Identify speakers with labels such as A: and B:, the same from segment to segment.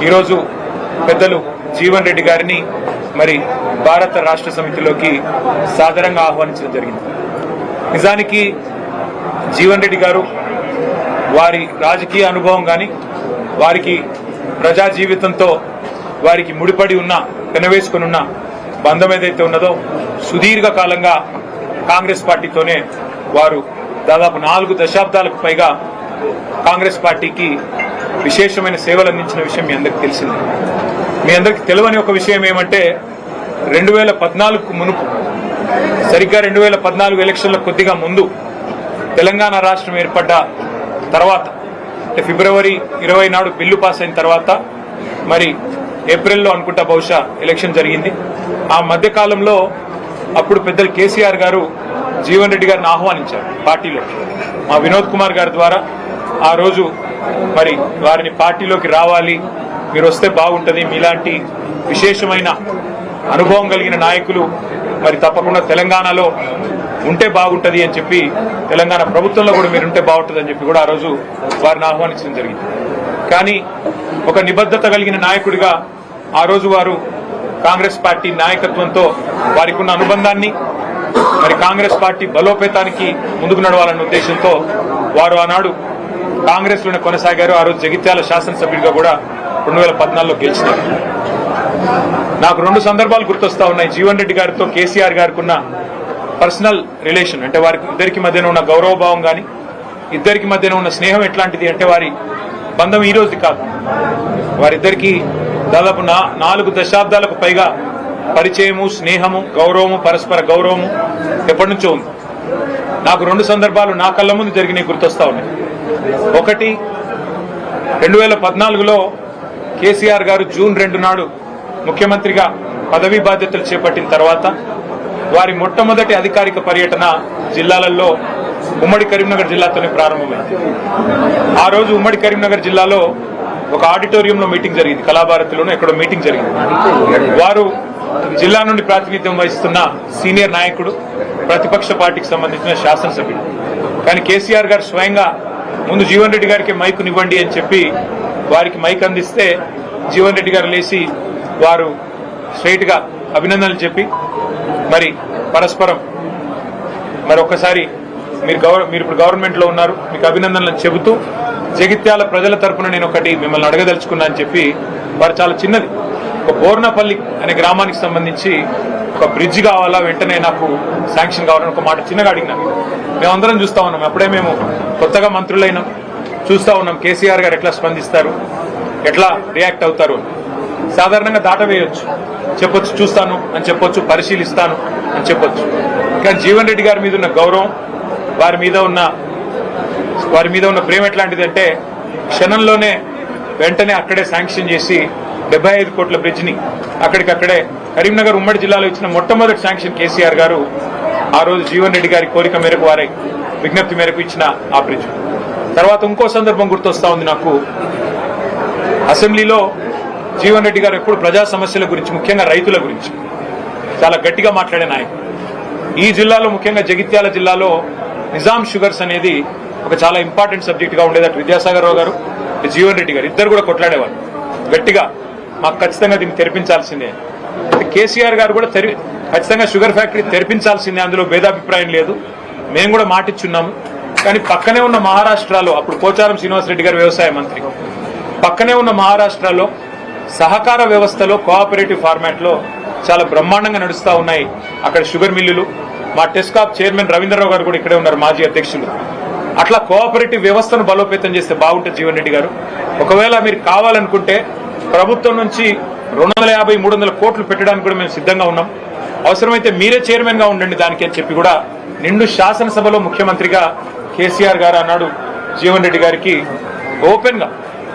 A: ఈరోజు పెద్దలు జీవన్ రెడ్డి గారిని మరి భారత రాష్ట్ర సమితిలోకి సాదరంగా ఆహ్వానించడం జరిగింది. నిజానికి జీవన్ రెడ్డి గారు వారి రాజకీయ అనుభవం కానీ వారికి ప్రజా జీవితంతో వారికి ముడిపడి ఉన్న పెనవేసుకుని ఉన్న బంధం ఏదైతే ఉన్నదో సుదీర్ఘ కాలంగా కాంగ్రెస్ పార్టీతోనే వారు దాదాపు 4 దశాబ్దాలకు పైగా కాంగ్రెస్ పార్టీకి విశేషమైన సేవలు అందించిన విషయం మీ అందరికీ తెలిసింది. మీ అందరికీ తెలియని ఒక విషయం ఏమంటే 2014కు మునుపు సరిగ్గా 2014 ఎలక్షన్ల కొద్దిగా ముందు తెలంగాణ రాష్ట్రం ఏర్పడ్డ తర్వాత అంటే ఫిబ్రవరి 20 నాడు బిల్లు పాస్ అయిన తర్వాత మరి ఏప్రిల్లో అనుకుంటా బహుశా ఎలక్షన్ జరిగింది. ఆ మధ్య కాలంలో అప్పుడు పెద్దలు కేసీఆర్ గారు జీవన్ రెడ్డి గారిని ఆహ్వానించారు పార్టీలో. మా వినోద్ కుమార్ గారి ద్వారా ఆ రోజు మరి వారిని పార్టీలోకి రావాలి, మీరు వస్తే బాగుంటుంది, మీలాంటి విశేషమైన అనుభవం కలిగిన నాయకులు మరి తప్పకుండా తెలంగాణలో ఉంటే బాగుంటుంది అని చెప్పి, తెలంగాణ ప్రభుత్వంలో కూడా మీరుంటే బాగుంటుంది అని చెప్పి కూడా ఆ రోజు వారిని ఆహ్వానించడం జరిగింది. కానీ ఒక నిబద్ధత కలిగిన నాయకుడిగా ఆ రోజు వారు కాంగ్రెస్ పార్టీ నాయకత్వంతో వారికి ఉన్న అనుబంధాన్ని మరి కాంగ్రెస్ పార్టీ బలోపేతానికి ముందుకు నడవాలన్న ఉద్దేశంతో వారు ఆనాడు కాంగ్రెస్ లోనే కొనసాగారు. ఆ రోజు జగిత్యాల శాసనసభ్యుడిగా కూడా 2014లో గెలిచినారు. నాకు 2 సందర్భాలు గుర్తొస్తా ఉన్నాయి. జీవన్ రెడ్డి గారితో కేసీఆర్ గారికి ఉన్న పర్సనల్ రిలేషన్ అంటే వారికి ఇద్దరికి మధ్యన ఉన్న గౌరవభావం కానీ ఇద్దరికి మధ్యన ఉన్న స్నేహం ఎట్లాంటిది అంటే వారి బంధం ఈ రోజుది కాదు. వారిద్దరికి దాదాపు 4 దశాబ్దాలకు పైగా పరిచయము, స్నేహము, గౌరవము, పరస్పర గౌరవము ఎప్పటి నుంచో ఉంది. నాకు 2 సందర్భాలు నా కళ్ళ ముందు జరిగినాయి గుర్తొస్తా ఉన్నాయి. ఒకటి 2014లో కేసీఆర్ గారు జూన్ 2 నాడు ముఖ్యమంత్రిగా పదవీ బాధ్యతలు చేపట్టిన తర్వాత వారి మొట్టమొదటి అధికారిక పర్యటన జిల్లాలలో ఉమ్మడి కరీంనగర్ జిల్లాతోనే ప్రారంభమైంది. ఆ రోజు ఉమ్మడి కరీంనగర్ జిల్లాలో ఒక ఆడిటోరియంలో మీటింగ్ జరిగింది, కళాభారతిలోనూ ఎక్కడో మీటింగ్ జరిగింది. వారు జిల్లా నుండి ప్రాతినిధ్యం వహిస్తున్న సీనియర్ నాయకుడు, ప్రతిపక్ష పార్టీకి సంబంధించిన శాసనసభ్యుడు. కానీ కేసీఆర్ గారు స్వయంగా ముందు జీవన్ రెడ్డి గారికి మైకునివ్వండి అని చెప్పి వారికి మైక్ అందిస్తే జీవన్ రెడ్డి గారు లేచి వారు స్ట్రైట్ గా అభినందనలు చెప్పి మరి పరస్పరం మరి ఒక్కసారి మీరు ఇప్పుడు గవర్నమెంట్ లో ఉన్నారు, మీకు అభినందనలు చెబుతూ జగిత్యాల ప్రజల తరపున నేను ఒకటి మిమ్మల్ని అడగదలుచుకున్నా అని చెప్పి వారు చాలా చిన్నది ఒక బోర్నపల్లి అనే గ్రామానికి సంబంధించి ఒక బ్రిడ్జ్ కావాలా, వెంటనే నాకు శాంక్షన్ కావాలని ఒక మాట చిన్నగా అడిగినాను. మేమందరం చూస్తా ఉన్నాం, అప్పుడే మేము కొత్తగా మంత్రులైనాం, చూస్తా ఉన్నాం కేసీఆర్ గారు ఎట్లా స్పందిస్తారు, ఎట్లా రియాక్ట్ అవుతారు. సాధారణంగా దాటవేయొచ్చు, చెప్పొచ్చు చూస్తాను అని చెప్పొచ్చు, పరిశీలిస్తాను అని చెప్పొచ్చు. కానీ జీవన్ రెడ్డి గారి మీద ఉన్న గౌరవం, వారి మీద ఉన్న ప్రేమ ఎట్లాంటిది అంటే క్షణంలోనే వెంటనే అక్కడే శాంక్షన్ చేసి 75 కోట్ల బ్రిడ్జ్ ని అక్కడికక్కడే కరీంనగర్ ఉమ్మడి జిల్లాలో ఇచ్చిన మొట్టమొదటి శాంక్షన్ కేసీఆర్ గారు ఆ రోజు జీవన్ రెడ్డి గారి కోరిక మేరకు, వారి విజ్ఞప్తి మేరకు ఇచ్చిన ఆ బ్రిడ్జ్. తర్వాత ఇంకో సందర్భం గుర్తొస్తా ఉంది నాకు. అసెంబ్లీలో జీవన్ రెడ్డి గారు ఎప్పుడు ప్రజా సమస్యల గురించి, ముఖ్యంగా రైతుల గురించి చాలా గట్టిగా మాట్లాడే నాయకుడు. ఈ జిల్లాలో ముఖ్యంగా జగిత్యాల జిల్లాలో నిజాం షుగర్స్ అనేది ఒక చాలా ఇంపార్టెంట్ సబ్జెక్ట్ గా ఉండేది. అటు విద్యాసాగర్ రావు గారు, జీవన్ రెడ్డి గారు ఇద్దరు కూడా కొట్లాడేవారు గట్టిగా, మాకు ఖచ్చితంగా దీన్ని తెరిపించాల్సిందే. కేసీఆర్ గారు కూడా ఖచ్చితంగా షుగర్ ఫ్యాక్టరీ తెరిపించాల్సిందే, అందులో భేదాభిప్రాయం లేదు, మేము కూడా మాటిచ్చున్నాము. కానీ పక్కనే ఉన్న మహారాష్ట్రలో, అప్పుడు పోచారం శ్రీనివాసరెడ్డి గారు వ్యవసాయ మంత్రి, పక్కనే ఉన్న మహారాష్ట్రలో సహకార వ్యవస్థలో కోఆపరేటివ్ ఫార్మాట్ లో చాలా బ్రహ్మాండంగా నడుస్తా ఉన్నాయి అక్కడ షుగర్ మిల్లులు. మా టెస్కాప్ చైర్మన్ రవీంద్రరావు గారు కూడా ఇక్కడే ఉన్నారు, మాజీ అధ్యక్షులు. అట్లా కోఆపరేటివ్ వ్యవస్థను బలోపేతం చేస్తే బాగుంటుంది జీవన్ రెడ్డి గారు. ఒకవేళ మీరు కావాలనుకుంటే ప్రభుత్వం నుంచి 250-300 కోట్లు పెట్టడానికి కూడా మేము సిద్ధంగా ఉన్నాం, అవసరమైతే మీరే చైర్మన్ గా ఉండండి దానికి అని చెప్పి కూడా నిండు శాసనసభలో ముఖ్యమంత్రిగా కేసీఆర్ గారు అన్నాడు జీవన్ రెడ్డి గారికి ఓపెన్ గా,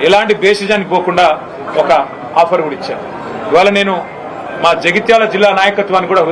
A: ఎలాంటి బేసిజానికి పోకుండా ఒక ఆఫర్ కూడా ఇచ్చారు. ఇవాళ నేను మా జగిత్యాల జిల్లా నాయకత్వాన్ని కూడా